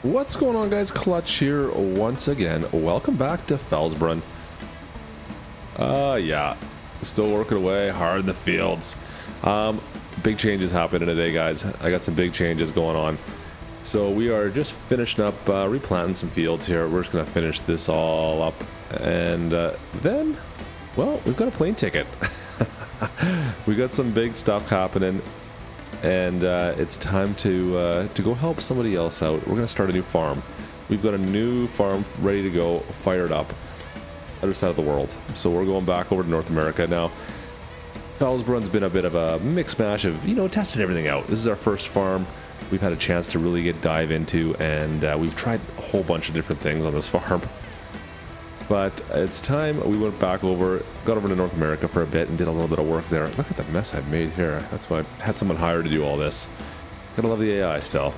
What's going on, guys? Klutch here once again. Welcome back to Felsbrunn. Yeah, still working away hard in the fields. Big changes happening today, guys. I got some big changes going on. So we are just finishing up replanting some fields here. We're just gonna finish this all up, and then, well, we've got a plane ticket. We got some big stuff happening. And it's time to go help somebody else out. We're gonna start a new farm. We've got a new farm ready to go, fired up, other side of the world. So we're going back over to North America now. Felsbrunn's been a bit of a mix mash of, you know, testing everything out. This is our first farm we've had a chance to really dive into, and we've tried a whole bunch of different things on this farm. But it's time we went back over, got over to North America for a bit and did a little bit of work there. Look at the mess I've made here. That's why I had someone hired to do all this. Gotta love the AI still.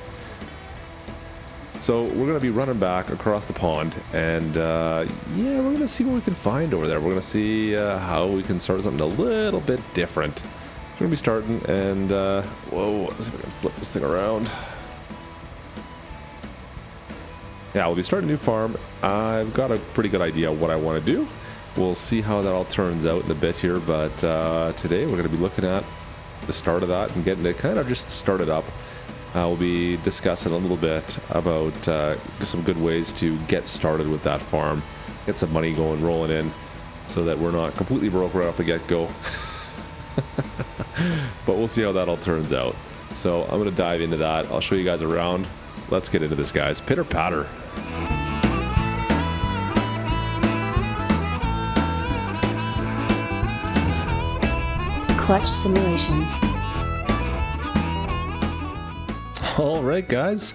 So we're gonna be running back across the pond, and yeah, we're gonna see what we can find over there. We're gonna see how we can start something a little bit different. We're gonna be starting, and whoa, let's see if I can flip this thing around. Yeah, we'll be starting a new farm. I've got a pretty good idea of what I want to do. We'll see how that all turns out in a bit here, but today we're going to be looking at the start of that and getting it kind of just started up. We'll be discussing a little bit about some good ways to get started with that farm, get some money going, rolling in, so that we're not completely broke right off the get-go. But we'll see how that all turns out. So I'm going to dive into that. I'll show you guys around. Let's get into this, guys. Pitter patter. Klutch Simulations. All right, guys.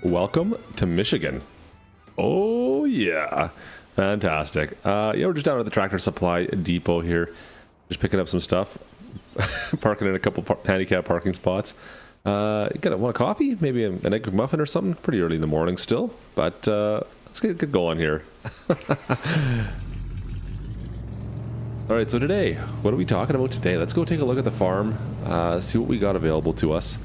Welcome to Michigan. Oh, yeah. Fantastic. Yeah, we're just down at the Tractor Supply Depot here. Just picking up some stuff. Parking in a couple handicap parking spots. Want a coffee? Maybe an egg muffin or something? Pretty early in the morning still, but let's get going here. All right, so today, what are we talking about today? Let's go take a look at the farm, see what we got available to us.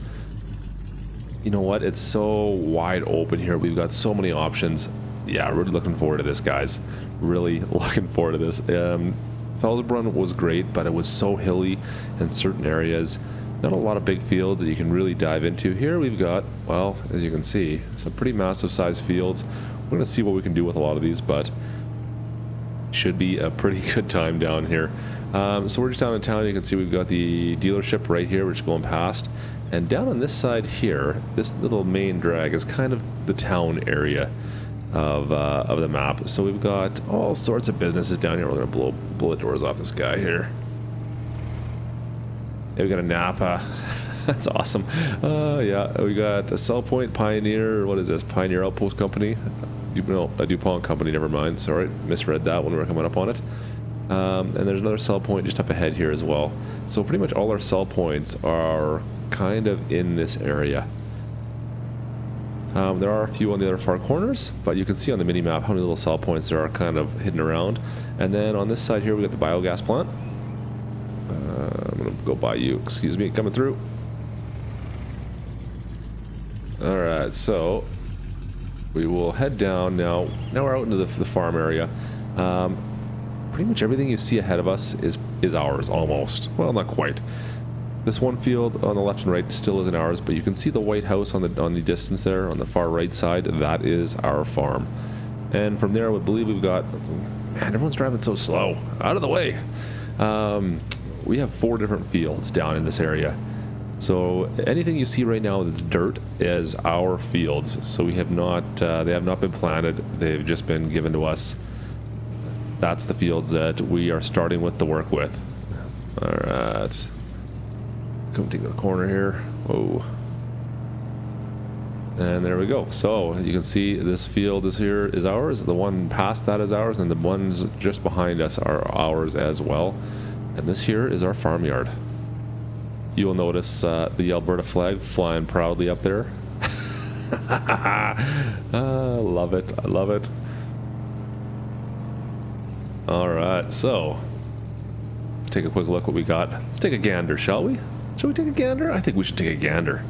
You know what? It's so wide open here. We've got so many options. Yeah, really looking forward to this, guys. Really looking forward to this. Felsbrunn was great, but it was so hilly in certain areas. Not a lot of big fields that you can really dive into. Here we've got, well, as you can see, some pretty massive size fields. We're going to see what we can do with a lot of these, but should be a pretty good time down here. So we're just down in town. You can see we've got the dealership right here. We're just going past. And down on this side here, this little main drag is kind of the town area of the map. So we've got all sorts of businesses down here. We're going to blow bullet doors off this guy here. Yeah, we got a Napa. That's awesome. Yeah, we got a Cell Point Pioneer. What is this? Pioneer Outpost Company? No, a DuPont company. Never mind. Sorry, misread that when we were coming up on it. And there's another Cell Point just up ahead here as well. So pretty much all our Cell Points are kind of in this area. There are a few on the other far corners, but you can see on the mini map how many little Cell Points there are kind of hidden around. And then on this side here, we got the biogas plant. I'm gonna go by you. Excuse me, coming through. All right, so we will head down now. Now we're out into the farm area. Pretty much everything you see ahead of us is ours, almost. Well, not quite. This one field on the left and right still isn't ours, but you can see the white house on the distance there on the far right side. That is our farm. And from there, I would believe we've got. Man, everyone's driving so slow. Out of the way. We have 4 different fields down in this area. So anything you see right now that's dirt is our fields. So we have not, they have not been planted. They've just been given to us. That's the fields that we are starting with to work with. All right. Come take the corner here. Whoa. And there we go. So you can see this field is ours. The one past that is ours, and the ones just behind us are ours as well. And this here is our farmyard. You will notice the Alberta flag flying proudly up there. Love it. I love it. All right, so let's take a quick look what we got. Let's take a gander, shall we? Shall we take a gander? I think we should take a gander.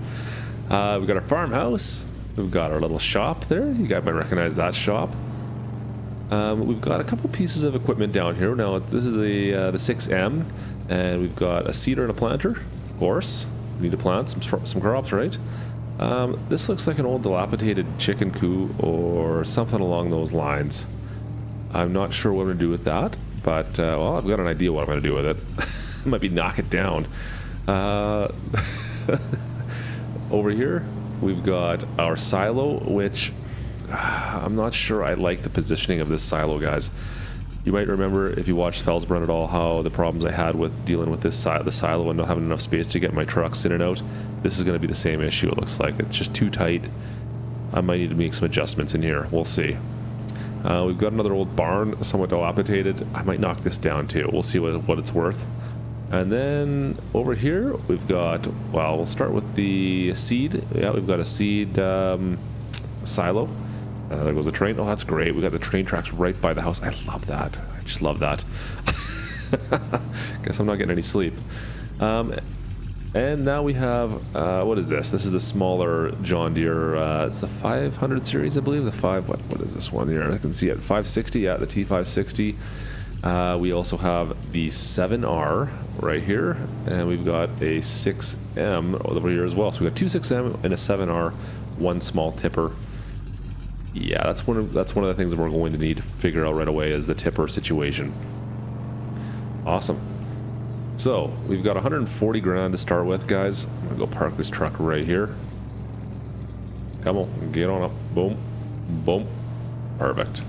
We got our farmhouse. We've got our little shop there. You guys might recognize that shop. We've got a couple pieces of equipment down here. Now this is the 6M, and we've got a seeder and a planter. Of course, we need to plant some crops, right? This looks like an old dilapidated chicken coop or something along those lines. I'm not sure what I'm going to do with that, but well, I've got an idea what I'm going to do with it. Might be knock it down. Over here, we've got our silo, which I'm not sure I like the positioning of this silo, guys. You might remember, if you watched Felsbrunn at all, how the problems I had with dealing with this the silo and not having enough space to get my trucks in and out. This is going to be the same issue, it looks like. It's just too tight. I might need to make some adjustments in here. We'll see. We've got another old barn, somewhat dilapidated. I might knock this down too. We'll see what it's worth. And then over here, we've got, well, we'll start with the seed. Yeah, we've got a seed silo. There goes the train. Oh, that's great. We got the train tracks right by the house. I love that. I just love that. Guess I'm not getting any sleep. And now we have, what is this? This is the smaller John Deere. It's the 500 series, I believe. The what is this one here? I can see it. 560. Yeah, the T560. We also have the 7R right here, and we've got a 6M over here as well. So we got two 6M and a 7R, one small tipper. Yeah, that's one of the things that we're going to need to figure out right away is the tipper situation. Awesome. So we've got 140 grand to start with, guys. I'm gonna go park this truck right here. Come on, get on up. Boom, boom, perfect.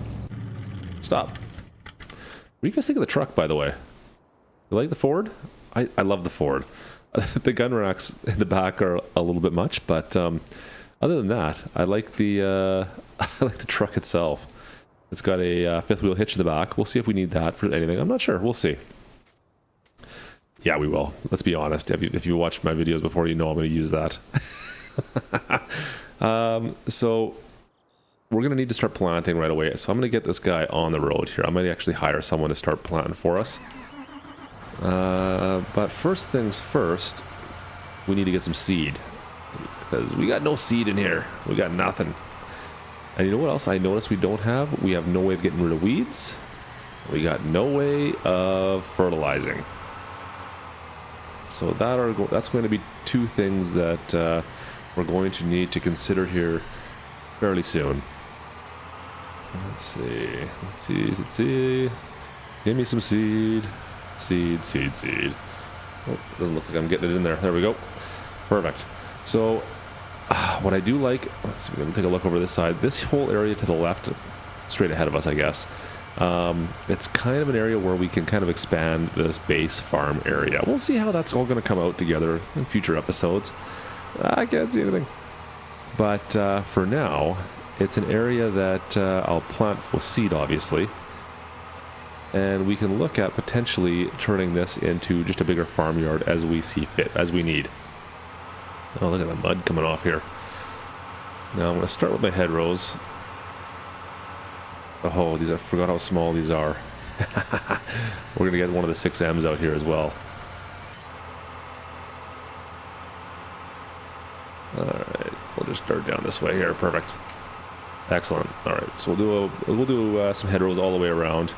Stop. What do you guys think of the truck, by the way? You like the Ford? I love the Ford. The gun racks in the back are a little bit much, but other than that, I like the I like the truck itself. It's got a fifth wheel hitch in the back. We'll see if we need that for anything. I'm not sure. We'll see. Yeah, we will. Let's be honest. If you watched my videos before, you know I'm going to use that. So we're going to need to start planting right away. So I'm going to get this guy on the road here. I'm going to actually hire someone to start planting for us. But first things first, we need to get some seed. Because we got no seed in here. We got nothing. And you know what else I noticed we don't have? We have no way of getting rid of weeds. We got no way of fertilizing. So that's going to be two things that we're going to need to consider here fairly soon. Let's see. Give me some seed. Seed. Oh, doesn't look like I'm getting it in there. There we go. Perfect. So what I do like, let's see, we're going to take a look over this side. This whole area to the left, straight ahead of us, I guess. It's kind of an area where we can kind of expand this base farm area. We'll see how that's all going to come out together in future episodes. I can't see anything. But for now, it's an area that I'll plant with seed, obviously. And we can look at potentially turning this into just a bigger farmyard as we see fit, as we need. Oh, look at the mud coming off here. Now I'm going to start with my hedgerows. Oh, I forgot how small these are. We're going to get one of the 6Ms out here as well. Alright, we'll just start down this way here. Perfect. Excellent. Alright, so we'll do some hedgerows all the way around.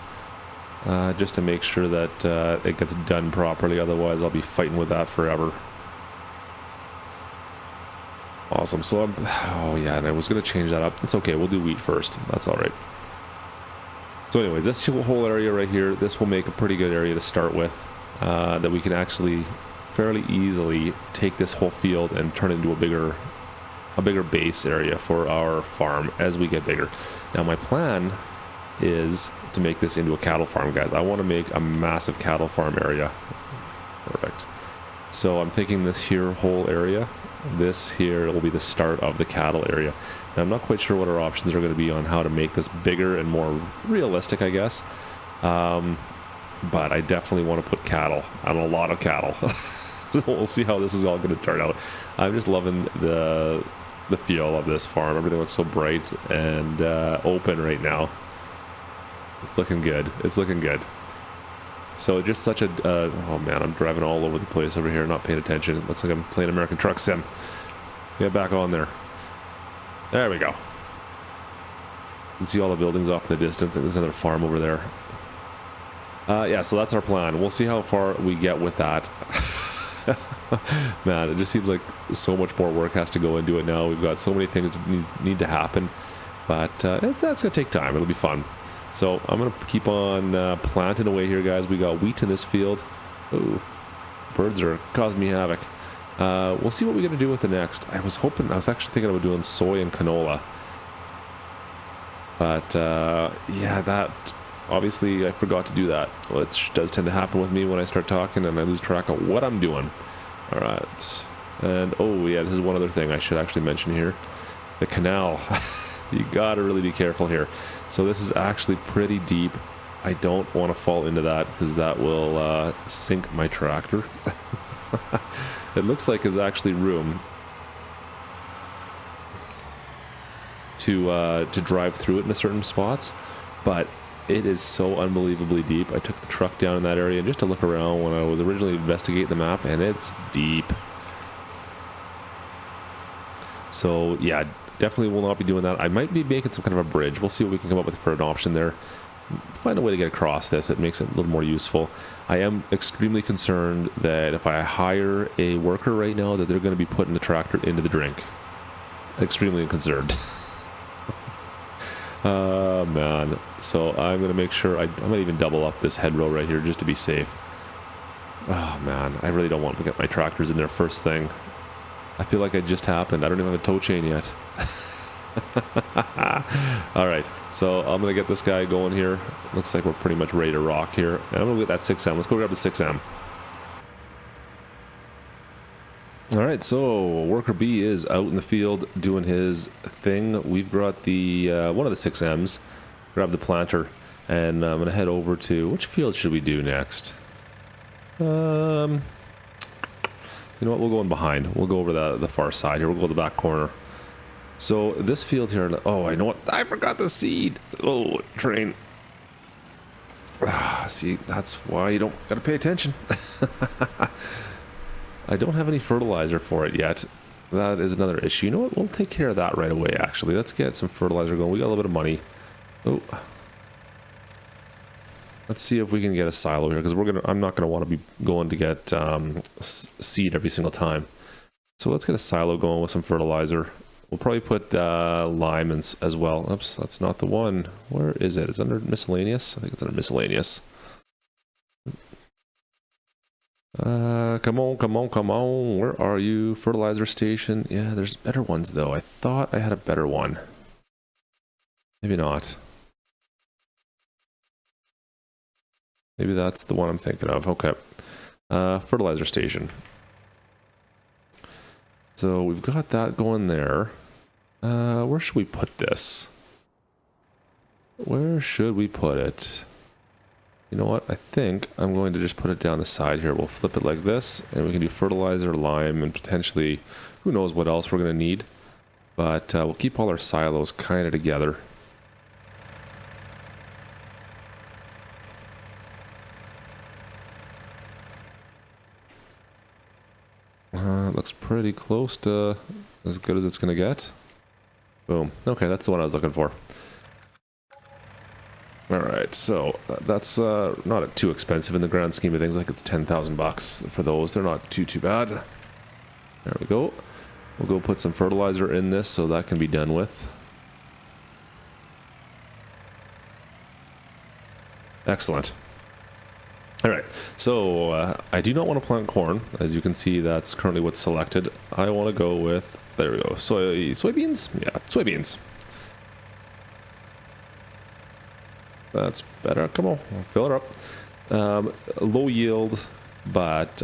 Just to make sure that it gets done properly, otherwise I'll be fighting with that forever. Awesome. So oh yeah, and I was going to change that up. It's okay, we'll do wheat first. That's alright. So anyways, this whole area right here, this will make a pretty good area to start with, that we can actually fairly easily take this whole field and turn it into a bigger base area for our farm as we get bigger. Now my plan is to make this into a cattle farm, guys. I want to make a massive cattle farm area. Perfect. So I'm thinking this here whole area, this here will be the start of the cattle area. Now, I'm not quite sure what our options are going to be on how to make this bigger and more realistic, I guess. But I definitely want to put cattle, and a lot of cattle. So we'll see how this is all going to turn out. I'm just loving the feel of this farm. Everything looks so bright and open right now. It's looking good. It's looking good. So just such a... oh man, I'm driving all over the place over here, not paying attention. It looks like I'm playing American Truck Sim. Get back on there. There we go. You can see all the buildings off in the distance, and there's another farm over there. Yeah, so that's our plan. We'll see how far we get with that. Man, it just seems like so much more work has to go into it now. We've got so many things that need to happen, but that's going to take time. It'll be fun. So I'm going to keep on planting away here, guys. We got wheat in this field. Ooh, birds are causing me havoc. We'll see what we're going to do with the next. I was actually thinking about doing soy and canola. But, yeah, that, obviously I forgot to do that, which does tend to happen with me when I start talking and I lose track of what I'm doing. Alright, and, oh yeah, this is one other thing I should actually mention here. The canal. You gotta really be careful here. So this is actually pretty deep. I don't want to fall into that because that will sink my tractor. It looks like there's actually room to drive through it in certain spots, but it is so unbelievably deep. I took the truck down in that area just to look around when I was originally investigating the map, and it's deep. So yeah, definitely will not be doing that. I might be making some kind of a bridge. We'll see what we can come up with for an option there. Find a way to get across this. It makes it a little more useful. I am extremely concerned that if I hire a worker right now, that they're going to be putting the tractor into the drink. Extremely concerned. Man. So I'm going to make sure I might even double up this hedgerow right here just to be safe. Oh man, I really don't want to get my tractors in there first thing. I feel like it just happened. I don't even have a tow chain yet. Alright, so I'm going to get this guy going here. Looks like we're pretty much ready to rock here. And I'm going to get that 6M. Let's go grab the 6M. Alright, so worker B is out in the field doing his thing. We've got the one of the 6Ms. Grab the planter, and I'm going to head over to... Which field should we do next? You know what? We'll go in behind. We'll go over the far side here. We'll go to the back corner. So this field here... Oh, I know what... I forgot the seed! Oh, train. See, that's why you don't gotta pay attention. I don't have any fertilizer for it yet. That is another issue. You know what? We'll take care of that right away, actually. Let's get some fertilizer going. We got a little bit of money. Oh. Let's see if we can get a silo here, because I'm not gonna want to be going to get seed every single time. So let's get a silo going with some fertilizer. We'll probably put lime in as well. Oops, that's not the one. Where is it? Is it under miscellaneous? I think it's under miscellaneous. Come on, come on, come on. Where are you? Fertilizer station. Yeah, there's better ones though. I thought I had a better one. Maybe not. Maybe that's the one I'm thinking of. Okay. Fertilizer station. So we've got that going there. Where should we put this? Where should we put it? You know what? I think I'm going to just put it down the side here. We'll flip it like this, and we can do fertilizer, lime, and potentially who knows what else we're going to need. But we'll keep all our silos kind of together. Looks pretty close to as good as it's going to get. Boom. Okay, that's the one I was looking for. Alright, so that's not too expensive in the grand scheme of things. Like it's 10,000 bucks for those. They're not too bad. There we go. We'll go put some fertilizer in this so that can be done with. Excellent. Alright, so I do not want to plant corn. As you can see, that's currently what's selected. I want to go with, there we go, soybeans? Yeah, soybeans. That's better. Come on, fill it up. Low yield, but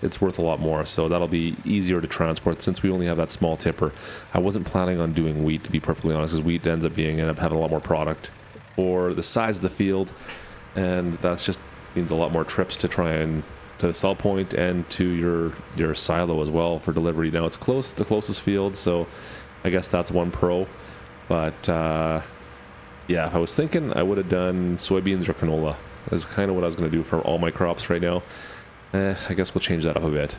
it's worth a lot more, so that'll be easier to transport since we only have that small tipper. I wasn't planning on doing wheat, to be perfectly honest, because wheat ends up having a lot more product for the size of the field, and that's just means a lot more trips to try and to the sell point and to your silo as well for delivery. Now it's close, the closest field, so I guess that's one pro, but yeah, I was thinking I would have done soybeans or canola. That's kind of what I was going to do for all my crops right now. I guess we'll change that up a bit.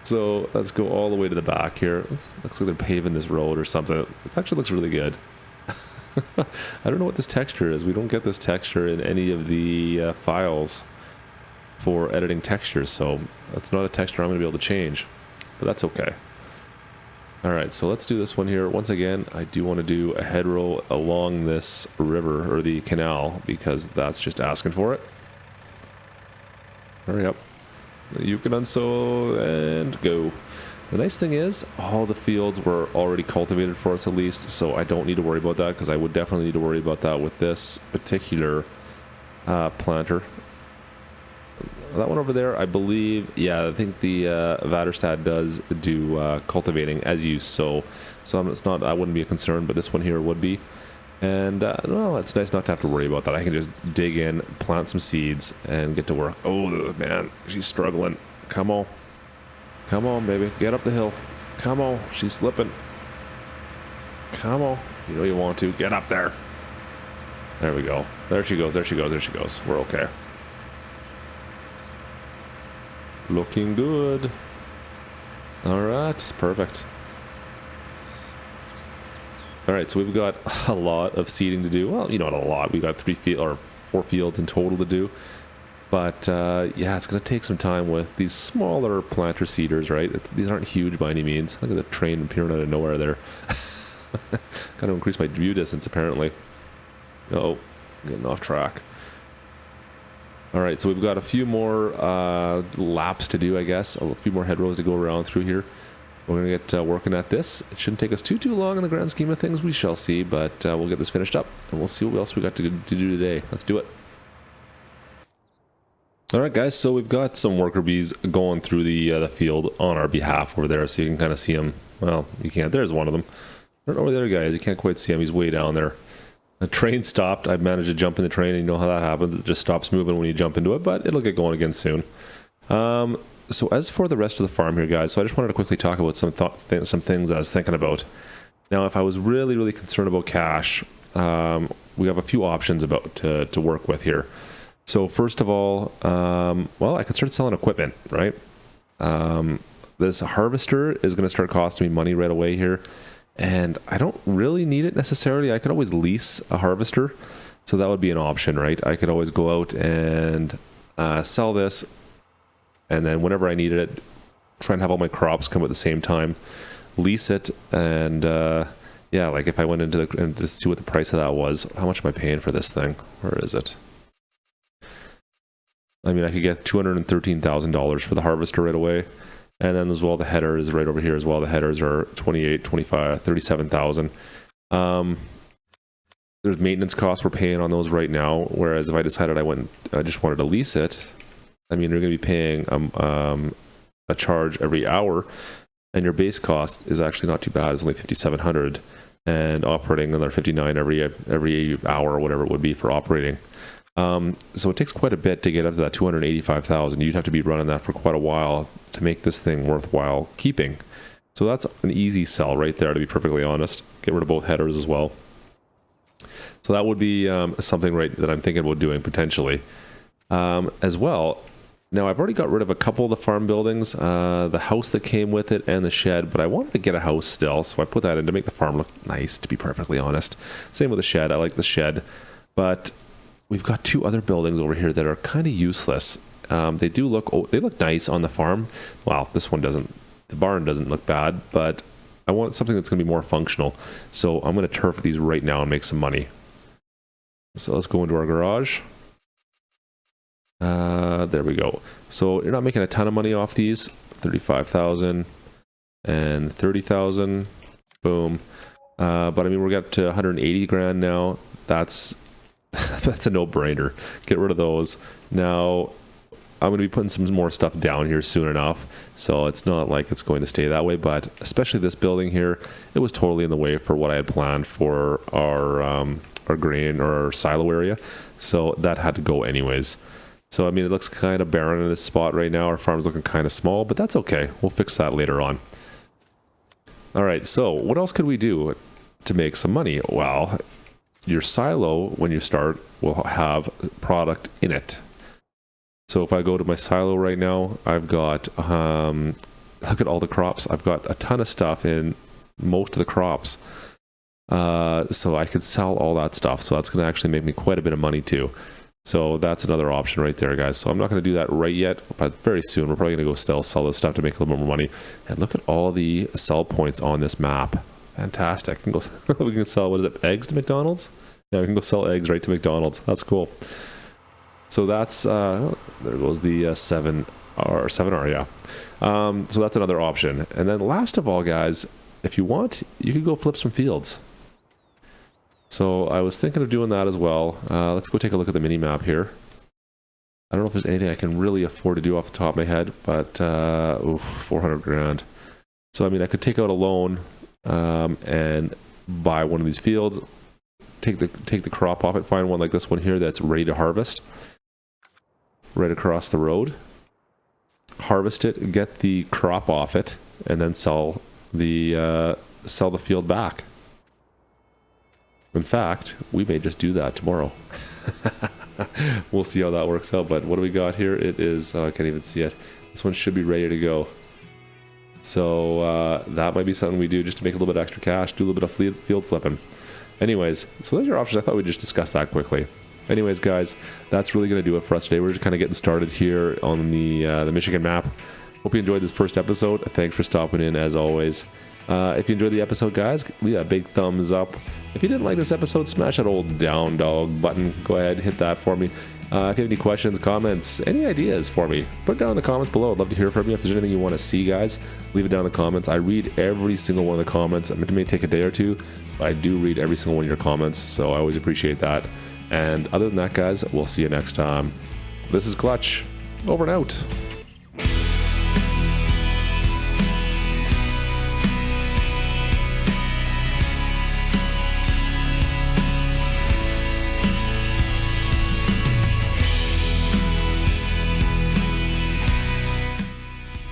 So let's go all the way to the back here. Looks like they're paving this road or something. It actually looks really good. I don't know what this texture is. We don't get this texture in any of the files for editing textures, so that's not a texture I'm going to be able to change, but that's okay. Alright, so let's do this one here. Once again, I do want to do a head roll along this river, or the canal, because that's just asking for it. Hurry up. You can unsow and go. The nice thing is, all the fields were already cultivated for us at least, so I don't need to worry about that, because I would definitely need to worry about that with this particular planter. That one over there, I believe, yeah, I think the Vaderstad does do cultivating as you sow, so it's not, that wouldn't be a concern, but this one here would be. And, well, it's nice not to have to worry about that. I can just dig in, plant some seeds, and get to work. Oh, man, she's struggling. Come on. Come on, baby. Get up the hill. Come on. She's slipping. Come on. You know you want to. Get up there. There we go. There she goes. There she goes. There she goes. We're okay. Looking good. Alright. Perfect. Alright, so we've got a lot of seeding to do. Well, you know, not a lot. We've got 4 fields in total to do. But, yeah, it's going to take some time with these smaller planter seeders, right? These aren't huge by any means. Look at the train appearing out of nowhere there. Got to increase my view distance, apparently. Oh, getting off track. Alright, so we've got a few more laps to do, I guess. A few more head rows to go around through here. We're going to get working at this. It shouldn't take us too long in the grand scheme of things. We shall see, but we'll get this finished up, and we'll see what else we got to do today. Let's do it. Alright guys, so we've got some worker bees going through the field on our behalf over there, so you can kind of see them. Well, you can't. There's one of them. I don't know where the other guy is. You can't quite see him. He's way down there. The train stopped. I managed to jump in the train, and you know how that happens. It just stops moving when you jump into it, but it'll get going again soon. So as for the rest of the farm here, guys, so I just wanted to quickly talk about some things I was thinking about. Now, if I was really concerned about cash, we have a few options to work with here. So first of all, well, I could start selling equipment, right? This harvester is going to start costing me money right away here, and I don't really need it necessarily. I could always lease a harvester, so that would be an option, right? I could always go out and sell this, and then whenever I needed it, try and have all my crops come at the same time, lease it, and yeah, like if I went into and to see what the price of that was, how much am I paying for this thing? Where is it? I mean, I could get $213,000 for the harvester right away, and then as well the header is right over here as well. The headers are 28, 25, 37,000. There's maintenance costs we're paying on those right now, whereas if I decided I just wanted to lease it, I mean, you're going to be paying a charge every hour, and your base cost is actually not too bad. It's only $5,700, and operating another $59 every hour or whatever it would be for operating. So it takes quite a bit to get up to that $285,000. You'd have to be running that for quite a while to make this thing worthwhile keeping. So that's an easy sell right there, to be perfectly honest. Get rid of both headers as well. So that would be something right that I'm thinking about doing potentially. As well, now I've already got rid of a couple of the farm buildings, the house that came with it and the shed, but I wanted to get a house still, so I put that in to make the farm look nice, to be perfectly honest. Same with the shed. I like the shed, but we've got 2 other buildings over here that are kind of useless. They look nice on the farm. Well, this one doesn't. The barn doesn't look bad, but I want something that's going to be more functional. So I'm going to turf these right now and make some money. So let's go into our garage. There we go. So you're not making a ton of money off these. 35,000 and 30,000. Boom. But I mean, we're up to 180 grand now. That's a no-brainer. Get rid of those. Now, I'm going to be putting some more stuff down here soon enough, so it's not like it's going to stay that way, but especially this building here, it was totally in the way for what I had planned for our grain or our silo area, so that had to go anyways. So, I mean, it looks kind of barren in this spot right now. Our farm's looking kind of small, but that's okay. We'll fix that later on. All right, so what else could we do to make some money? Well, your silo, when you start, will have product in it. So if I go to my silo right now, I've got look at all the crops. I've got a ton of stuff in most of the crops. So I could sell all that stuff. So that's going to actually make me quite a bit of money too. So that's another option right there, guys. So I'm not going to do that right yet, but very soon we're probably going to go still sell this stuff to make a little bit more money. And look at all the sell points on this map. Fantastic. We can sell, what is it, eggs to McDonald's? Yeah, we can go sell eggs right to McDonald's. That's cool. So that's, there goes the 7R, yeah. So that's another option. And then last of all, guys, if you want, you could go flip some fields. So I was thinking of doing that as well. Let's go take a look at the mini map here. I don't know if there's anything I can really afford to do off the top of my head, but 400 grand. So I mean, I could take out a loan and buy one of these fields, take the crop off it, find one like this one here that's ready to harvest, right across the road. Harvest it, get the crop off it, and then sell the field back. In fact, we may just do that tomorrow. We'll see how that works out. But what do we got here? It is, I can't even see it. This one should be ready to go. So that might be something we do just to make a little bit extra cash, do a little bit of field flipping. Anyways, so those are your options. I thought we'd just discuss that quickly. Anyways, guys, that's really going to do it for us today. We're just kind of getting started here on the Michigan map. Hope you enjoyed this first episode. Thanks for stopping in, as always. If you enjoyed the episode, guys, leave that big thumbs up. If you didn't like this episode, smash that old down dog button. Go ahead, hit that for me. If you have any questions, comments, any ideas for me, put it down in the comments below. I'd love to hear from you. If there's anything you want to see, guys, leave it down in the comments. I read every single one of the comments. It may take a day or two, but I do read every single one of your comments, so I always appreciate that. And other than that, guys, we'll see you next time. This is Klutch. Over and out.